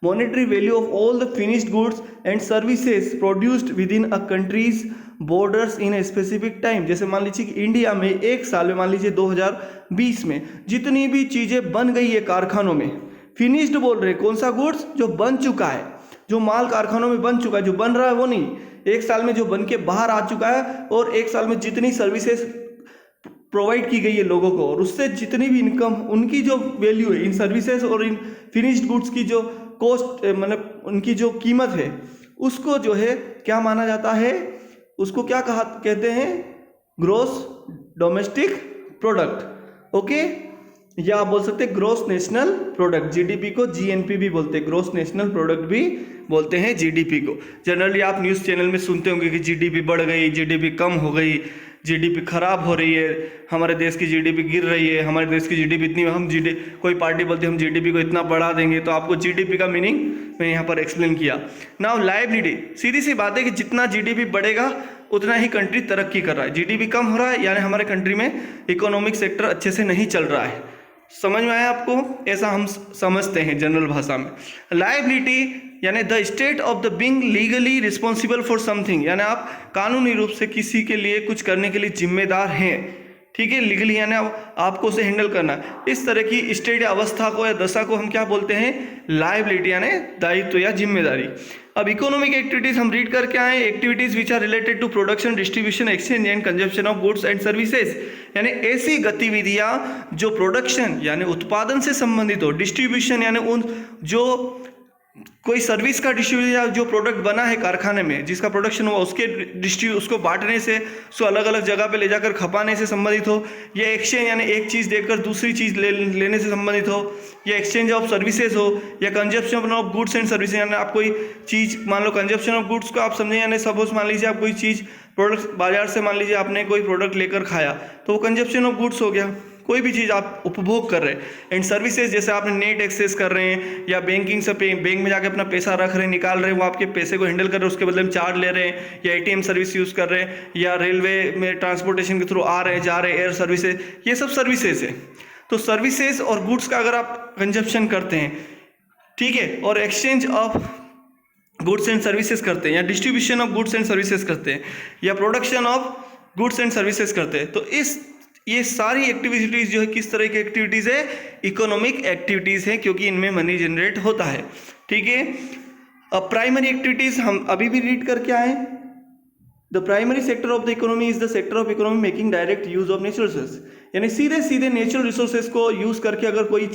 monetary value of all the finished goods and services produced with in a countries borders in a specific time. जैसे मान लीजिए कि India में एक साल में, मान लीजिए 2020 में जितनी भी चीज़ें बन गई है कारखानों में, फिनिश्ड बोल रहे, कौन सा गुड्स, जो बन चुका है, जो माल कारखानों में बन चुका है, जो बन रहा है वो नहीं, एक साल में जो बन के बाहर आ चुका है, और एक साल में जितनी सर्विसेज प्रोवाइड की गई है लोगों को, और उससे जितनी भी इनकम, उनकी जो वैल्यू है इन सर्विसेज और इन फिनिश्ड गुड्स की जो कॉस्ट, मतलब उनकी जो कीमत है, उसको जो है क्या माना जाता है, उसको क्या कहते हैं, ग्रॉस डोमेस्टिक प्रोडक्ट। ओके, या आप बोल सकते हैं ग्रॉस नेशनल प्रोडक्ट, जीडीपी को जीएनपी भी बोलते हैं, ग्रॉस नेशनल प्रोडक्ट भी बोलते हैं जीडीपी को। जनरली आप न्यूज़ चैनल में सुनते होंगे कि जीडीपी बढ़ गई, जीडीपी कम हो गई, जीडीपी खराब हो रही है, हमारे देश की जीडीपी गिर रही है, हमारे देश की जीडीपी इतनी, हम कोई पार्टी बोलती है हम जीडीपी को इतना बढ़ा देंगे। तो आपको जीडीपी का मीनिंग मैं यहाँ पर एक्सप्लेन किया। नाउ लायबिलिटी, सीधी सी बात है कि जितना जीडीपी बढ़ेगा उतना ही कंट्री तरक्की कर रहा है। जीडीपी कम हो रहा है यानी हमारे कंट्री में इकोनॉमिक सेक्टर अच्छे से नहीं चल रहा है। समझ में आया आपको, ऐसा हम समझते हैं जनरल भाषा में। लायबिलिटी यानी the state of the being legally responsible for something, यानी आप कानूनी रूप से किसी के लिए कुछ करने के लिए जिम्मेदार हैं। ठीक है, लीगली यानी आपको उसे हैंडल करना है। इस तरह की स्टेट या अवस्था को या दशा को हम क्या बोलते हैं, लायबिलिटी यानी दायित्व या जिम्मेदारी। अब इकोनॉमिक एक्टिविटीज हम रीड करके आए, activities which are related to production, distribution, exchange and consumption of goods and services, यानी ऐसी गतिविधियां जो प्रोडक्शन यानी उत्पादन से संबंधित हो, डिस्ट्रीब्यूशन यानी उन जो कोई सर्विस का डिस्ट्रीब्यूशन या जो प्रोडक्ट बना है कारखाने में जिसका प्रोडक्शन हुआ उसको बांटने से, उसको अलग अलग जगह पे ले जाकर खपाने से संबंधित हो, या एक्सचेंज यानी एक चीज़ देकर दूसरी चीज़ लेने से संबंधित हो, या एक्सचेंज ऑफ सर्विसेज हो, या consumption of goods and services यानी आप कोई चीज़ मान लो कंजप्शन ऑफ गुड्स को आप समझें, यानी सपोज मान लीजिए आप कोई चीज़ प्रोडक्ट बाजार से मान लीजिए आपने कोई प्रोडक्ट लेकर खाया तो वो कंजप्शन ऑफ गुड्स हो गया, कोई भी चीज़ आप उपभोग कर रहे हैं। एंड सर्विसेज जैसे आपने नेट एक्सेस कर रहे हैं या बैंकिंग से बैंक में जाके अपना पैसा रख रहे हैं, निकाल रहे हैं, वो आपके पैसे को हैंडल कर रहे हैं, उसके बदले में चार्ज ले रहे हैं, या एटीएम सर्विस यूज़ कर रहे हैं, या रेलवे में ट्रांसपोर्टेशन के थ्रू आ रहे हैं जा रहे हैं, एयर सर्विसेज, ये सब सर्विसेज है। तो सर्विसेज और गुड्स का अगर आप कंजप्शन करते हैं, ठीक है, और exchange of goods and services करते हैं, या distribution of goods and services करते हैं, या production of goods and services करते हैं, तो ये सारी एक्टिविटीज़ जो है किस तरह की एक्टिविटीज़ है, इकोनॉमिक एक्टिविटीज़ है, क्योंकि इनमें मनी जनरेट होता है। ठीक है, अब प्राइमरी एक्टिविटीज़ हम अभी भी रीड करके आए। The primary sector of the economy is the sector of economy making direct use of natural resources, यानी सीधे सीधे नेचुरल रिसोर्सेज को यूज़ करके अगर कोई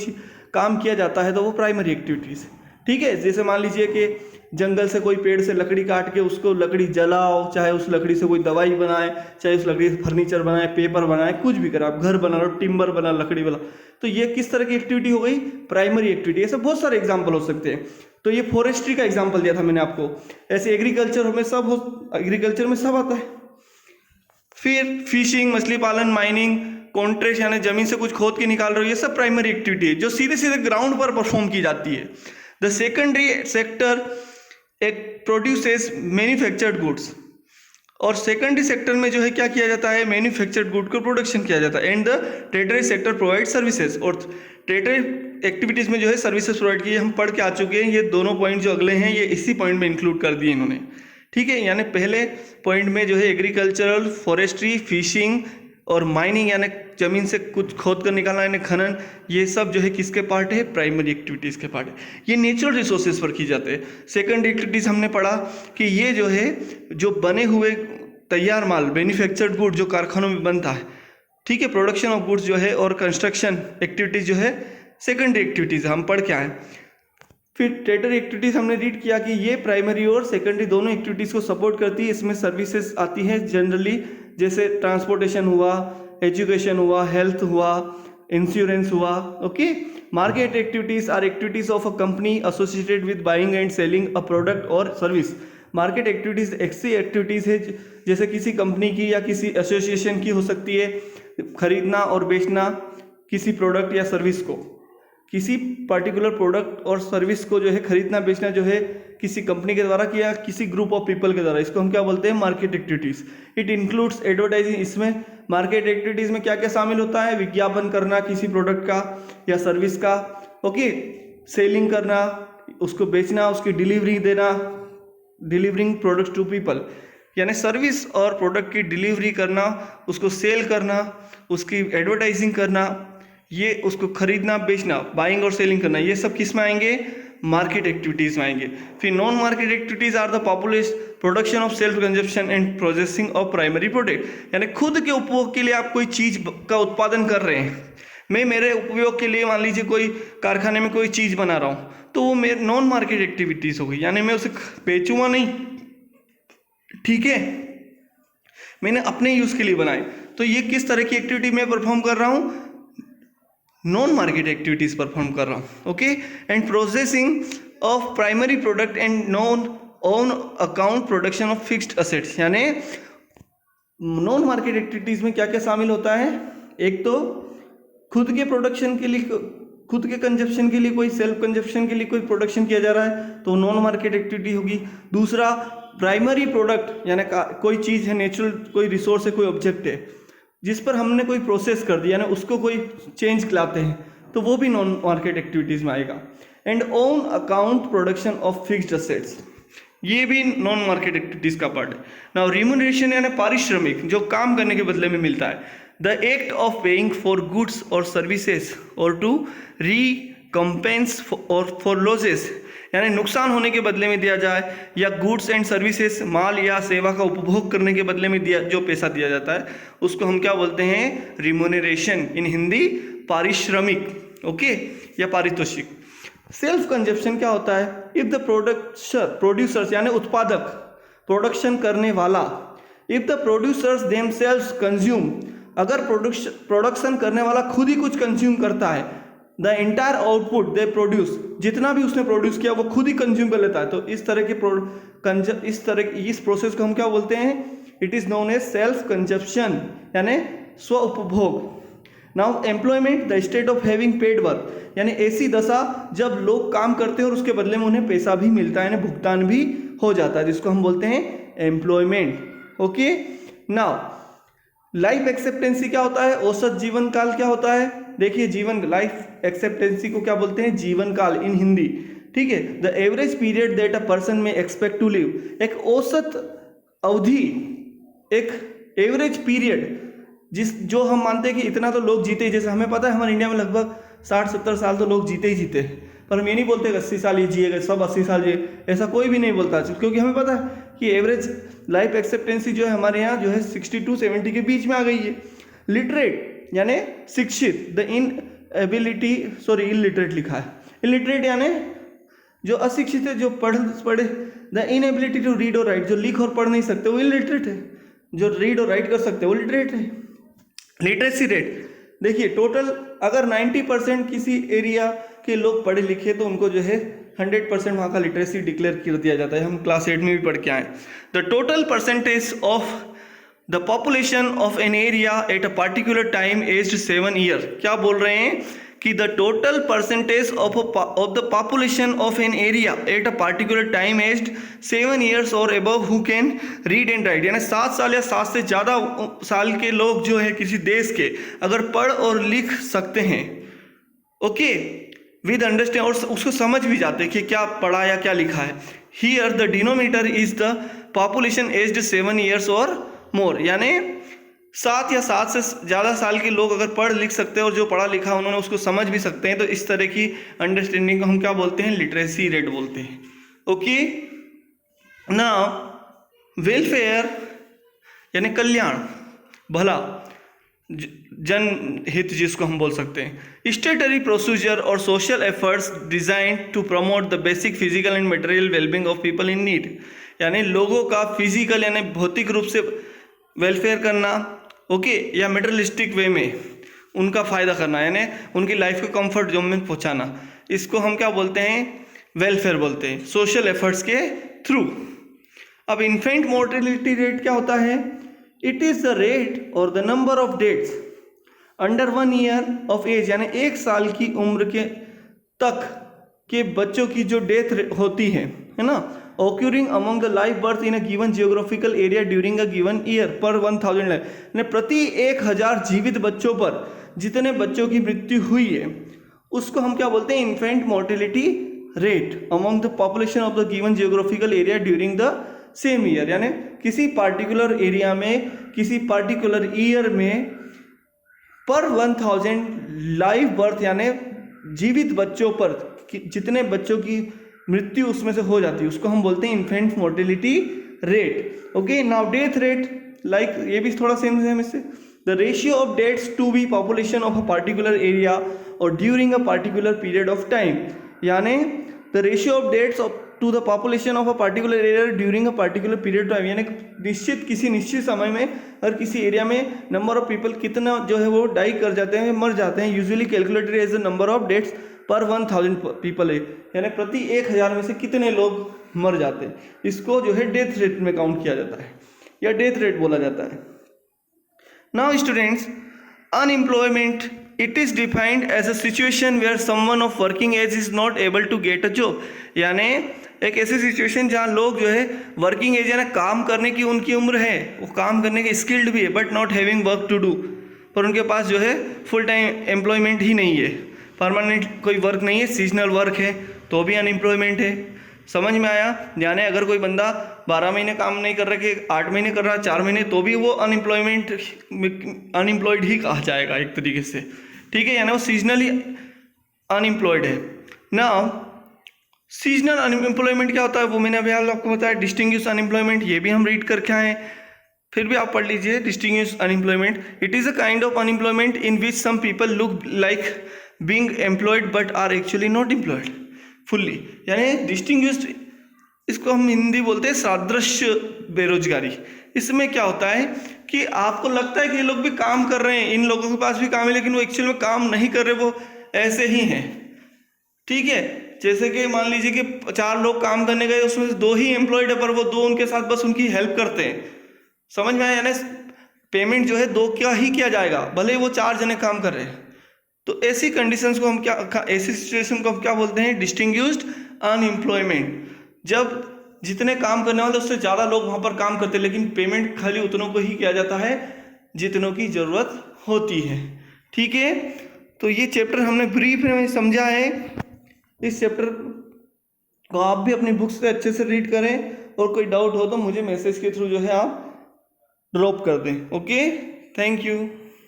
काम किया जाता है तो वो प्राइमरी एक्टिविटीज़। ठीक है, जैसे मान लीजिए कि जंगल से कोई पेड़ से लकड़ी काट के उसको लकड़ी जलाओ, चाहे उस लकड़ी से कोई दवाई बनाए, चाहे उस लकड़ी से फर्नीचर बनाए, पेपर बनाए, कुछ भी करें, आप घर बना लो, टिम्बर बना, लकड़ी बना, तो ये किस तरह की एक्टिविटी हो गई, प्राइमरी एक्टिविटी। ऐसे बहुत सारे एग्जाम्पल हो सकते हैं। तो ये फॉरेस्ट्री का एग्जाम्पल दिया था मैंने आपको, ऐसे एग्रीकल्चर में सब आता है। फिर फिशिंग, मछली पालन, माइनिंग, कॉन्ट्रैक्ट यानी जमीन से कुछ खोद के निकाल रहे हो, ये सब प्राइमरी एक्टिविटी है जो सीधे सीधे ग्राउंड पर परफॉर्म की जाती है। द सेकेंडरी सेक्टर एक प्रोड्यूसेस मैन्युफैक्चर्ड गुड्स, और सेकेंडरी सेक्टर में जो है क्या किया जाता है, मैन्युफैक्चर्ड गुड को प्रोडक्शन किया जाता है। And the territory sector provide services, और टेरिटरी एक्टिविटीज में जो है सर्विसेज प्रोवाइड की, हम पढ़ के आ चुके हैं। ये दोनों पॉइंट जो अगले हैं ये इसी पॉइंट में इंक्लूड कर दिए इन्होंने। ठीक है, यानी पहले पॉइंट में जो है एग्रीकल्चरल, फॉरेस्ट्री, फिशिंग और माइनिंग यानी जमीन से कुछ खोद कर निकालना यानी खनन, ये सब जो है किसके पार्ट है, प्राइमरी एक्टिविटीज़ के पार्ट है। ये नेचुरल रिसोर्सेज पर की जाते हैं। सेकंड एक्टिविटीज़ हमने पढ़ा कि ये जो है जो बने हुए तैयार माल, मैन्युफैक्चर्ड गुड जो कारखानों में बनता है, ठीक है, प्रोडक्शन ऑफ गुड्स जो है, और कंस्ट्रक्शन एक्टिविटीज़ जो है सेकेंडरी एक्टिविटीज़ हम पढ़ के आए। फिर टेरिटरी एक्टिविटीज़ हमने रीड किया कि ये प्राइमरी और सेकेंडरी दोनों एक्टिविटीज़ को सपोर्ट करती है। इसमें सर्विसेज आती हैं जनरली, जैसे ट्रांसपोर्टेशन हुआ, एजुकेशन हुआ, हेल्थ हुआ, इंश्योरेंस हुआ। Okay, market activities are activities of a company associated with buying and selling a product or service. Market activities ऐसी एक्टिविटीज़ है जैसे किसी कंपनी की या किसी एसोसिएशन की हो सकती है, खरीदना और बेचना किसी प्रोडक्ट या सर्विस को, किसी पर्टिकुलर प्रोडक्ट और सर्विस को जो है खरीदना बेचना जो है किसी कंपनी के द्वारा किया, किसी ग्रुप ऑफ पीपल के द्वारा, इसको हम क्या बोलते हैं, market activities. It includes advertising. इसमें मार्केट एक्टिविटीज़ में क्या क्या शामिल होता है, विज्ञापन करना किसी प्रोडक्ट का या सर्विस का, ओके, सेलिंग करना, उसको बेचना, उसकी डिलीवरी देना, डिलीवरिंग प्रोडक्ट्स टू पीपल, यानी सर्विस और प्रोडक्ट की डिलीवरी करना, उसको सेल करना, उसकी एडवर्टाइजिंग करना, ये उसको खरीदना बेचना, बाइंग और सेलिंग करना, ये सब किस में आएंगे, मार्केट एक्टिविटीज़ में आएंगे। फिर non market activities are the population, production of self consumption and processing of primary product, यानी खुद के उपभोग के लिए आप कोई चीज़ का उत्पादन कर रहे हैं। मैं मेरे उपयोग के लिए मान लीजिए कोई कारखाने में कोई चीज़ बना रहा हूँ, तो वो मेरे नॉन मार्केट एक्टिविटीज़ हो गई, यानी मैं उसे बेचूंगा नहीं, ठीक है, मैंने अपने यूज़ के लिए बनाए। तो ये किस तरह की एक्टिविटी मैं परफॉर्म कर रहा हूँ, नॉन मार्केट एक्टिविटीज़ परफॉर्म कर रहा हूँ। Okay, and processing of primary product and non on account production of fixed assets, यानी नॉन मार्केट एक्टिविटीज़ में क्या क्या शामिल होता है, एक तो खुद के प्रोडक्शन के लिए, खुद के कंजप्शन के लिए, कोई सेल्फ कंजप्शन के लिए कोई प्रोडक्शन किया जा रहा है तो नॉन मार्केट एक्टिविटी होगी। दूसरा प्राइमरी प्रोडक्ट, यानी कोई चीज़ है, नेचुरल कोई रिसोर्स है, कोई ऑब्जेक्ट है जिस पर हमने कोई प्रोसेस कर दिया, यानी उसको कोई चेंज लाते हैं, तो वो भी नॉन मार्केट एक्टिविटीज़ में आएगा। And on account production of fixed assets, ये भी नॉन मार्केट एक्टिविटीज़ का पार्ट है। नाउ रिम्यूनरेशन यानी पारिश्रमिक, जो काम करने के बदले में मिलता है। The act of paying for goods और सर्विसेज और टू रिकम्पेंस और फॉर लॉसेस, यानी नुकसान होने के बदले में दिया जाए, या गुड्स एंड सर्विसेज माल या सेवा का उपभोग करने के बदले में दिया जो पैसा दिया जाता है उसको हम क्या बोलते हैं, रिम्यूनरेशन, इन हिंदी पारिश्रमिक, ओके, या पारितोषिक। सेल्फ कंजप्शन क्या होता है, इफ द प्रोड्यूसर्स यानी उत्पादक, प्रोडक्शन करने वाला, if the producers themselves consume, अगर प्रोडक्शन करने वाला खुद ही कुछ कंज्यूम करता है, the entire output they produce, जितना भी उसने प्रोड्यूस किया वो खुद ही कंज्यूम कर लेता है, तो इस तरह इस प्रोसेस को हम क्या बोलते हैं, it is known as self consumption, यानी स्व उपभोग। Now employment, the state of having paid work, यानी ऐसी दशा जब लोग काम करते हैं और उसके बदले में उन्हें पैसा भी मिलता है, यानी भुगतान भी हो जाता है, जिसको हम बोलते हैं एम्प्लॉयमेंट। ओके, नाउ लाइफ एक्सेप्टेंसी क्या होता है, औसत जीवन काल क्या होता है, देखिए जीवन, लाइफ एक्सेप्टेंसी को क्या बोलते हैं, जीवन काल इन हिंदी, ठीक है। The average period that a person में एक्सपेक्ट टू लिव, एक औसत अवधि, एक एवरेज पीरियड जो हम मानते हैं कि इतना तो लोग जीते ही, जैसे हमें पता है हमारे इंडिया में लगभग 60-70 साल तो लोग जीते ही जीते, पर हम ये नहीं बोलते 80 साल ये जिएगा, सब 80 साल जिए, ऐसा कोई भी नहीं बोलता, क्योंकि हमें पता है कि एवरेज लाइफ एक्सेप्टेंसी जो है हमारे यहाँ जो है 60 to 70 के बीच में आ गई है। लिटरेट यानी शिक्षित, द इनएबिलिटी, सॉरी इलिटरेट लिखा है, इलिटरेट यानी जो अशिक्षित है, जो पढ़े, द इनएबिलिटी टू रीड और राइट, जो लिख और पढ़ नहीं सकते वो इलिटरेट है, जो रीड और राइट कर सकते वो लिटरेट है। लिटरेसी रेट, देखिए टोटल अगर 90% किसी एरिया के लोग पढ़े लिखे तो उनको जो है 100% वहाँ का लिटरेसी डिक्लेयर कर दिया जाता है, हम क्लास 8 में भी पढ़ के आए। The total percentage of the population of an area at a particular time aged 7 year, क्या बोल रहे हैं कि the total percentage of the population of an area at a particular time aged 7 years और above who can read and write, यानी 7 साल या 7 से ज़्यादा साल के लोग जो है किसी देश के अगर पढ़ और लिख सकते हैं, ओके, विद अंडरस्टैंड, और उसको समझ भी जाते हैं कि क्या पढ़ा या क्या लिखा है। Here the denominator is the population aged 7 years और मोर, यानी 7 या 7 से ज़्यादा साल के लोग अगर पढ़ लिख सकते हैं और जो पढ़ा लिखा उन्होंने उसको समझ भी सकते हैं, तो इस तरह की अंडरस्टैंडिंग को हम क्या बोलते हैं, लिटरेसी रेट बोलते हैं। ओके, नाउ वेलफेयर यानी कल्याण, भला, जन हित जिसको हम बोल सकते हैं। Statutory procedure or social efforts designed to promote the basic physical and material wellbeing of people in need, यानी लोगों का फिजिकल यानी भौतिक रूप से वेलफेयर करना, ओके, या मटेरियलिस्टिक वे में उनका फ़ायदा करना, यानी उनकी लाइफ को कंफर्ट जोन में पहुंचाना, इसको हम क्या बोलते हैं, वेलफेयर बोलते हैं, सोशल एफर्ट्स के थ्रू। अब इन्फेंट मोर्टेलिटी रेट क्या होता है, it is the rate or the number of deaths under 1 year of age, यानी 1 साल की उम्र के तक के बच्चों की जो डेथ होती है ना, occurring among the live birth in a given geographical area during a given year per 1000 life, यानी प्रति 1000 जीवित बच्चों पर जितने बच्चों की मृत्यु हुई है उसको हम क्या बोलते हैं, infant mortality rate among the population of the given geographical area during the same year, यानी किसी पार्टिकुलर एरिया में किसी पार्टिकुलर ईयर में पर 1000 लाइव बर्थ यानी जीवित बच्चों पर जितने बच्चों की मृत्यु उसमें से हो जाती है उसको हम बोलते हैं infant mortality rate. Okay, now death rate, like ये भी थोड़ा सेम है इससे, the ratio of deaths to be population of a particular area और during a particular period of time, यानी the ratio of deaths to the population of a particular area during a particular period of time, यानी किसी निश्चित समय में और किसी area में नंबर ऑफ पीपल कितना जो है वो डाई कर जाते हैं, मर जाते हैं, usually calculated as the number of deaths per 1000 people है, यानी प्रति 1000 में से कितने लोग मर जाते हैं, इसको जो है डेथ रेट में काउंट किया जाता है या डेथ रेट बोला जाता है। Now students, unemployment, it is defined as a situation where someone of working age is not able to get a job, यानी एक ऐसी सिचुएशन जहाँ लोग जो है वर्किंग एज यानी काम करने की उनकी उम्र है, वो काम करने के स्किल्ड भी है, but not having work to do, पर उनके पास जो है फुल टाइम एम्प्लॉयमेंट ही नहीं है, परमानेंट कोई वर्क नहीं है, सीजनल वर्क है, तो भी अनएम्प्लॉयमेंट है। समझ में आया? यानी अगर कोई बंदा 12 महीने काम नहीं कर रहे कि 8 महीने कर रहा है, 4 महीने, तो भी वो अनएम्प्लॉयड ही कहा जाएगा एक तरीके से, ठीक है, यानी वो सीजनली अनएम्प्लॉयड है ना। सीजनल अनएम्प्लॉयमेंट क्या होता है वो मैंने अभी आपको बताया। डिस्टिंग्विश अनएम्प्लॉयमेंट ये भी हम रीड करके आए, फिर भी आप पढ़ लीजिए। Distinguish unemployment, it is a kind of unemployment in which some people look like being employed but are actually not employed fully, यानी डिस्टिंग्विश्ड, इसको हम हिंदी बोलते हैं सादृश्य बेरोजगारी। इसमें क्या होता है कि आपको लगता है कि ये लोग भी काम कर रहे हैं, इन लोगों के पास भी काम है, लेकिन वो एक्चुअल में काम नहीं कर रहे, वो ऐसे ही हैं, ठीक है। जैसे कि मान लीजिए कि 4 लोग काम करने गए, उसमें से 2 ही एम्प्लॉयड है, पर वो 2 उनके साथ बस उनकी हेल्प करते हैं, समझ में आया, यानी पेमेंट जो है 2 क्या ही किया जाएगा, भले ही वो 4 जने काम कर रहे हैं। तो ऐसी कंडीशंस को हम क्या, ऐसी सिचुएशन को हम क्या बोलते हैं, डिस्टिंग्विश्ड अनएम्प्लॉयमेंट। जब जितने काम करने वाले उससे ज़्यादा लोग वहाँ पर काम करते हैं, लेकिन पेमेंट खाली उतनों को ही किया जाता है जितनों की ज़रूरत होती है, ठीक है। तो ये चैप्टर हमने ब्रीफ में समझा है। इस चैप्टर को आप भी अपनी बुक से अच्छे से रीड करें, और कोई डाउट हो तो मुझे मैसेज के थ्रू जो है आप ड्रॉप कर दें। Okay, thank you.